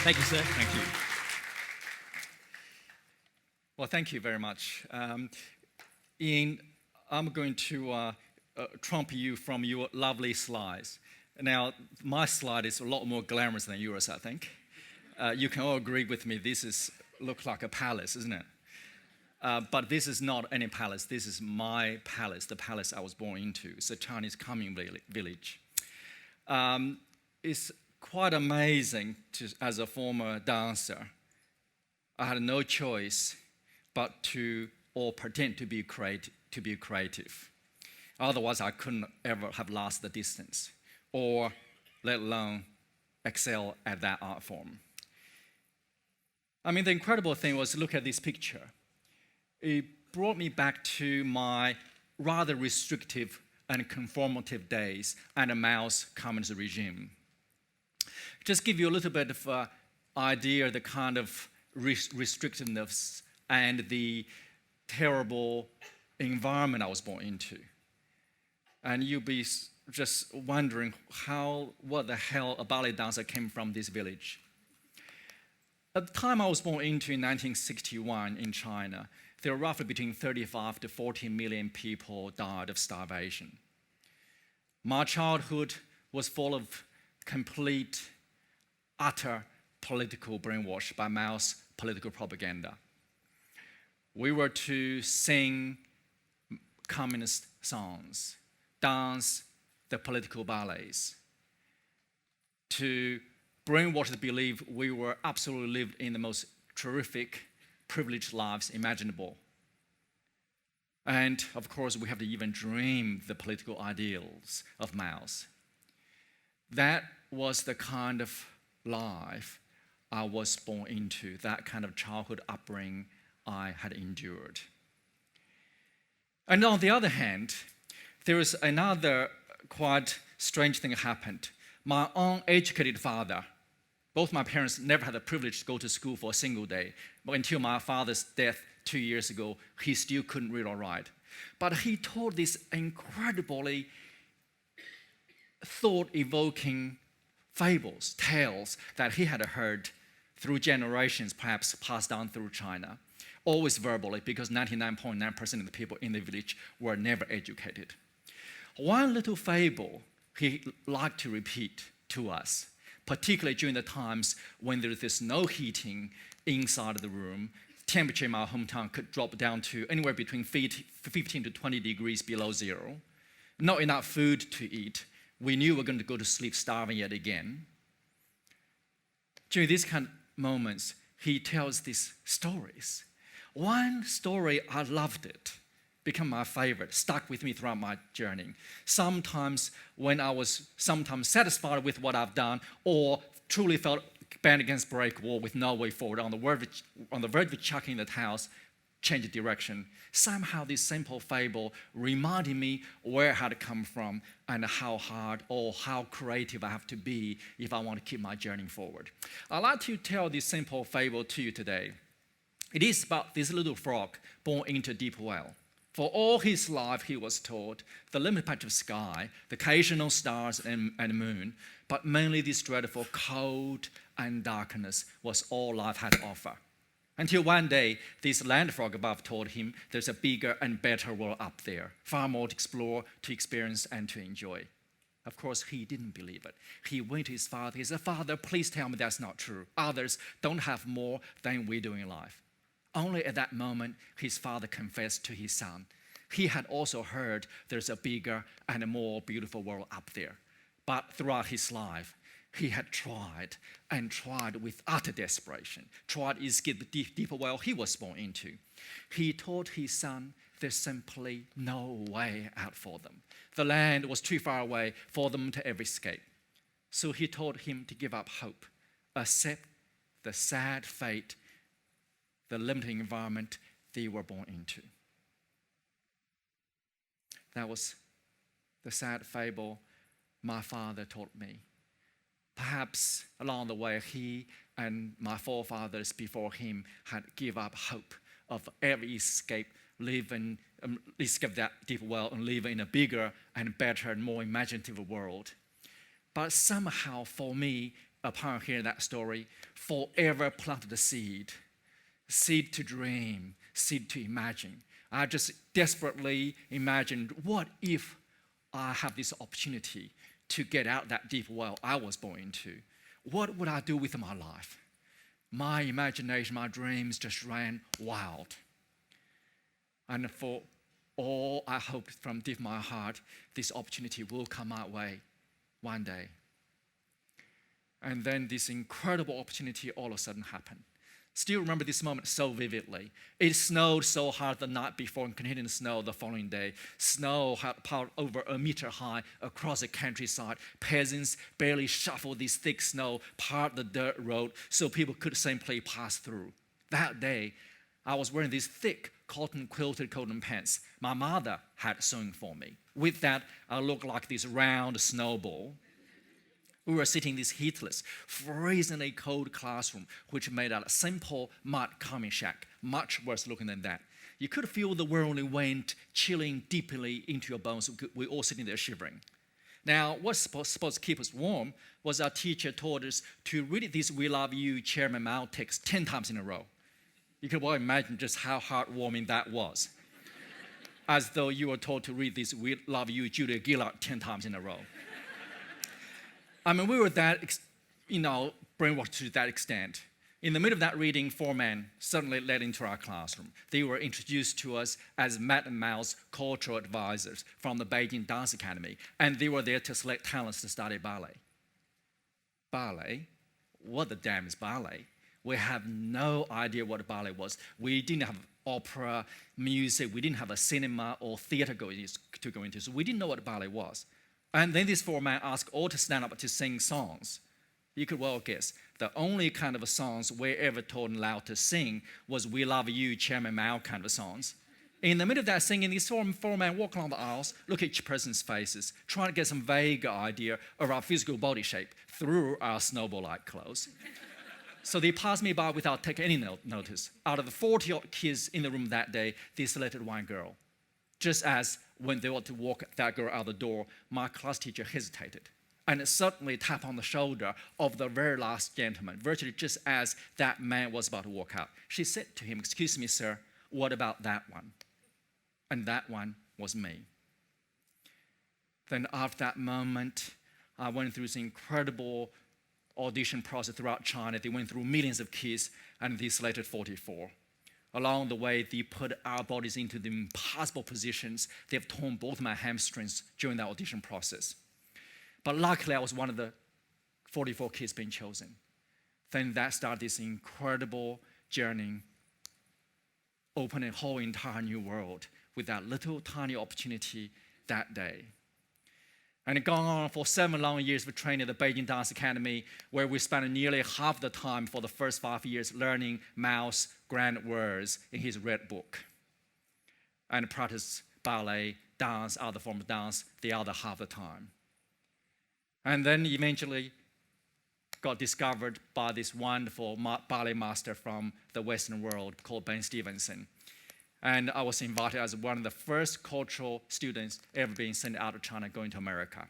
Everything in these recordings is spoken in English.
Thank you, sir. Thank you. Well, thank you very much. Ian, I'm going to trump you from your lovely slides. Now, my slide is a lot more glamorous than yours, I think. You can all agree with me, looks like a palace, isn't it? But this is not any palace. This is my palace, the palace I was born into. It's a Chinese communal village. It's quite amazing as a former dancer. I had no choice but to pretend to be creative. Otherwise, I couldn't ever have lasted the distance, or let alone excel at that art form. I mean, the incredible thing was, look at this picture. It brought me back to my rather restrictive and conformative days under Mao's communist regime. Just give you a little bit of idea of the kind of restrictiveness and the terrible environment I was born into. And you'll be just wondering what the hell a ballet dancer came from this village. At the time I was born into in 1961 in China, there were roughly between 35 to 40 million people died of starvation. My childhood was full of complete, utter political brainwash by Mao's political propaganda. We were to sing communist songs, dance the political ballets, to brainwash the belief we were absolutely lived in the most terrific, privileged lives imaginable. And of course, we have to even dream the political ideals of Mao's. That was the kind of life I was born into, that kind of childhood upbringing I had endured. And on the other hand, there was another quite strange thing that happened. My uneducated father, both my parents never had the privilege to go to school for a single day, but until my father's death 2 years ago, he still couldn't read or write. But he told these incredibly thought-evoking fables, tales that he had heard through generations, perhaps passed down through China, always verbally, because 99.9% of the people in the village were never educated. One little fable he liked to repeat to us, particularly during the times when there is no heating inside of the room. Temperature in my hometown could drop down to anywhere between 15 to 20 degrees below zero. Not enough food to eat. We knew we were going to go to sleep starving yet again. During these kind of moments, he tells these stories. One story, I loved it, became my favorite, stuck with me throughout my journey. Sometimes when I was satisfied with what I've done, or truly felt bent against break wall with no way forward, on the verge of chucking the towels, change of direction. Somehow this simple fable reminded me where I had come from and how hard or how creative I have to be if I want to keep my journey forward. I'd like to tell this simple fable to you today. It is about this little frog born into a deep well. For all his life, he was taught the limited patch of sky, the occasional stars and moon, but mainly this dreadful cold and darkness was all life had to offer. Until one day, this land frog above told him there's a bigger and better world up there, far more to explore, to experience, and to enjoy. Of course, he didn't believe it. He went to his father. He said, "Father, please tell me that's not true. Others don't have more than we do in life." Only at that moment, his father confessed to his son. He had also heard there's a bigger and a more beautiful world up there. But throughout his life, he had tried and tried with utter desperation, tried to escape the deeper world he was born into. He told his son there's simply no way out for them. The land was too far away for them to ever escape. So he told him to give up hope, accept the sad fate, the limited environment they were born into. That was the sad fable my father taught me. Perhaps along the way, he and my forefathers before him had given up hope of ever escape that deep world and live in a bigger and better and more imaginative world. But somehow for me, upon hearing that story, forever planted the seed to dream, seed to imagine. I just desperately imagined, what if I have this opportunity to get out that deep well I was born into? What would I do with my life? My imagination, my dreams just ran wild. And for all I hoped from deep my heart, this opportunity will come my way one day. And then this incredible opportunity all of a sudden happened. Still remember this moment so vividly. It snowed so hard the night before and continued to snow the following day. Snow had piled over a meter high across the countryside. Peasants barely shoveled this thick snow, parked the dirt road so people could simply pass through. That day, I was wearing these thick cotton quilted coat and pants my mother had sewn for me. With that, I looked like this round snowball. We were sitting in this heatless, freezingly cold classroom, which made out of simple mud climbing shack, much worse looking than that. You could feel the whirling wind chilling deeply into your bones. We all sitting there shivering. Now, what's supposed to keep us warm was our teacher told us to read this "We Love You" Chairman Mao text 10 times in a row. You can well imagine just how heartwarming that was. As though you were told to read this "We Love You" Julia Gillard 10 times in a row. I mean, we were brainwashed to that extent. In the middle of that reading, 4 men suddenly led into our classroom. They were introduced to us as Madam Mao's cultural advisors from the Beijing Dance Academy, and they were there to select talents to study ballet. Ballet? What the damn is ballet? We have no idea what ballet was. We didn't have opera, music, we didn't have a cinema or theater to go into, so we didn't know what ballet was. And then these 4 men asked all to stand up to sing songs. You could well guess, the only kind of songs we ever told and allowed to sing was "We Love You" Chairman Mao kind of songs. In the middle of that singing, these 4 men walk along the aisles, look at each person's faces, trying to get some vague idea of our physical body shape through our snowball-like clothes. So they passed me by without taking any notice. Out of the 40-odd kids in the room that day, they selected one girl. Just as when they were to walk that girl out the door, my class teacher hesitated and suddenly tapped on the shoulder of the very last gentleman, virtually just as that man was about to walk out. She said to him, "Excuse me, sir, what about that one?" And that one was me. Then after that moment, I went through this incredible audition process throughout China. They went through millions of kids and they selected 44. Along the way, they put our bodies into the impossible positions. They've torn both my hamstrings during that audition process. But luckily, I was one of the 44 kids being chosen. Then that started this incredible journey, opening a whole entire new world with that little tiny opportunity that day. And it gone on for 7 long years of training at the Beijing Dance Academy, where we spent nearly half the time for the first 5 years learning Mao's grand words in his red book, and practice ballet, dance, other form of dance, the other half the time. And then eventually got discovered by this wonderful ballet master from the Western world called Ben Stevenson. And I was invited as one of the first cultural students ever being sent out of China going to America.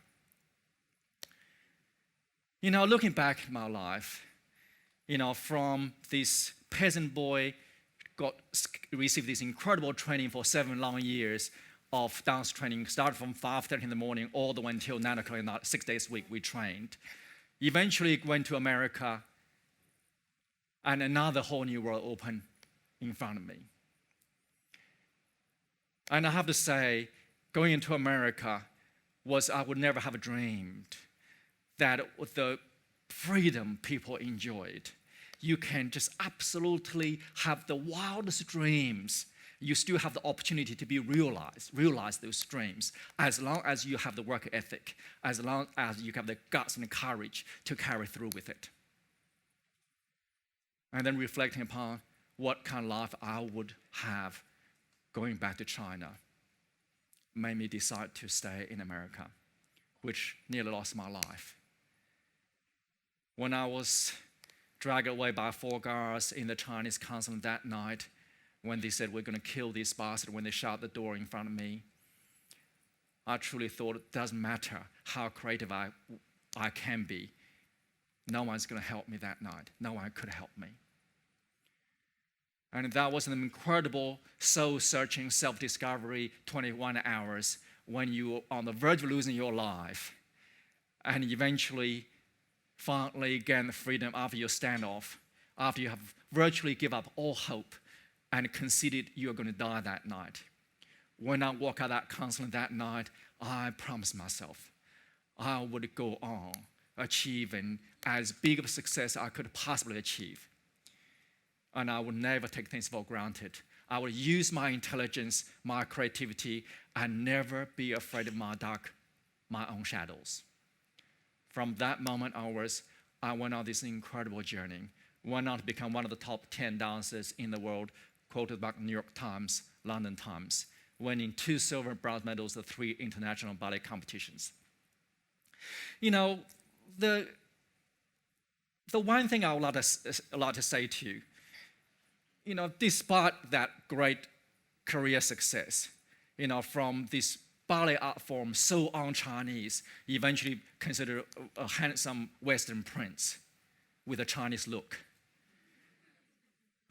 Looking back at my life, from this peasant boy, received this incredible training for 7 long years of dance training, started from 5:30 in the morning all the way until 9 o'clock at night, 6 days a week we trained. Eventually went to America, and another whole new world opened in front of me. And I have to say, going into America I would never have dreamed that with the freedom people enjoyed, you can just absolutely have the wildest dreams. You still have the opportunity to be realize those dreams, as long as you have the work ethic, as long as you have the guts and the courage to carry through with it. And then reflecting upon what kind of life I would have going back to China made me decide to stay in America, which nearly lost my life. When I was dragged away by 4 guards in the Chinese consulate that night, when they said, "We're going to kill this bastard," when they shut the door in front of me, I truly thought it doesn't matter how creative I I can be. No one's going to help me that night. No one could help me. And that was an incredible soul-searching, self-discovery 21 hours when you were on the verge of losing your life and eventually finally gain the freedom after your standoff, after you have virtually given up all hope and conceded you're going to die that night. When I walk out that counseling that night, I promised myself I would go on achieving as big of a success I could possibly achieve. And I would never take things for granted. I would use my intelligence, my creativity, and never be afraid of my own shadows. From that moment onwards, I went on this incredible journey. Went on to become one of the top 10 dancers in the world, quoted by New York Times, London Times, winning 2 silver and bronze medals at 3 international ballet competitions. You know, the one thing I would like to say to you, you know, despite that great career success, you know, from this ballet art form so un-Chinese, eventually considered a handsome Western prince with a Chinese look.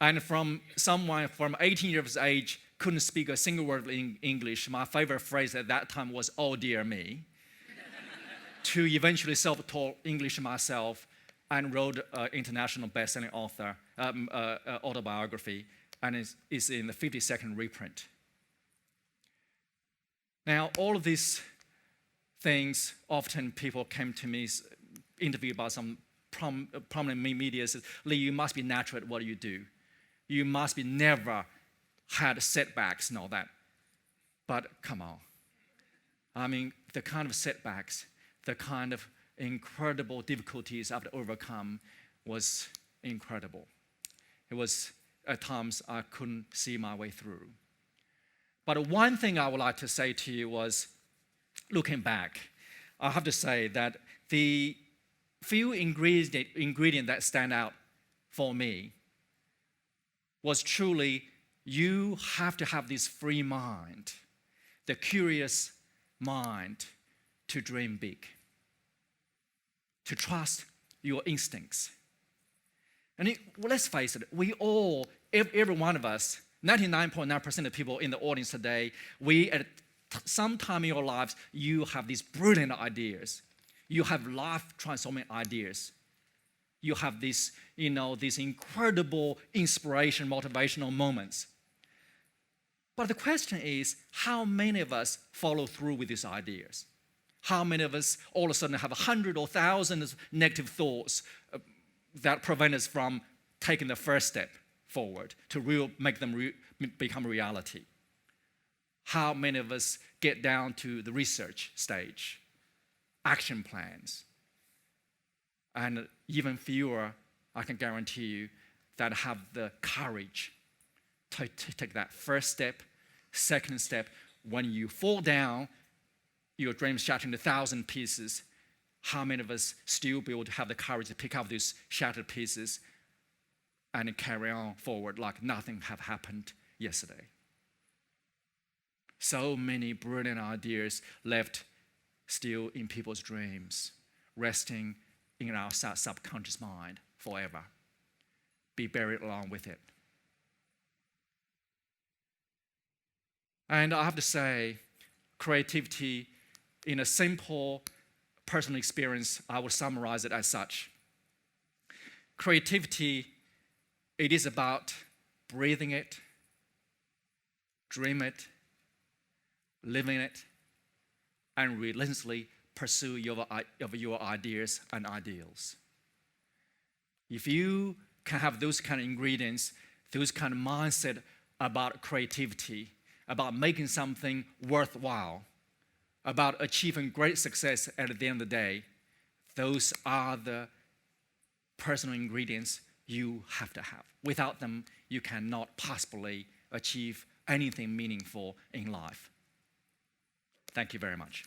And from someone from 18 years of age, couldn't speak a single word in English, my favorite phrase at that time was, "Oh dear me," to eventually self-taught English myself and wrote an international best-selling author autobiography, and is in the 52nd reprint. Now, all of these things, often people came to me, interviewed by some prominent media, said, "Lee, you must be natural at what you do. You must be never had setbacks and all that." But come on. I mean, the kind of setbacks, the kind of incredible difficulties I have to overcome was incredible. It was, at times, I couldn't see my way through. But one thing I would like to say to you was, looking back, I have to say that the few ingredient that stand out for me was truly, you have to have this free mind, the curious mind to dream big, to trust your instincts. And let's face it, we all, every one of us, 99.9% of people in the audience today, at some time in your lives, you have these brilliant ideas. You have life-transforming ideas. You have these incredible inspiration, motivational moments. But the question is, how many of us follow through with these ideas? How many of us all of a sudden have 100 or thousands of negative thoughts that prevent us from taking the first step forward to make them become reality? How many of us get down to the research stage, action plans? And even fewer, I can guarantee you, that have the courage to take that first step, second step. When you fall down, your dreams shattered into 1,000 pieces. How many of us still be able to have the courage to pick up these shattered pieces and carry on forward like nothing had happened yesterday? So many brilliant ideas left still in people's dreams, resting in our subconscious mind forever, be buried along with it. And I have to say, creativity, in a simple personal experience, I would summarize it as such. Creativity, it is about breathing it, dream it, living it, and relentlessly pursue your ideas and ideals. If you can have those kind of ingredients, those kind of mindset about creativity, about making something worthwhile, about achieving great success at the end of the day, those are the personal ingredients you have to have. Without them, you cannot possibly achieve anything meaningful in life. Thank you very much.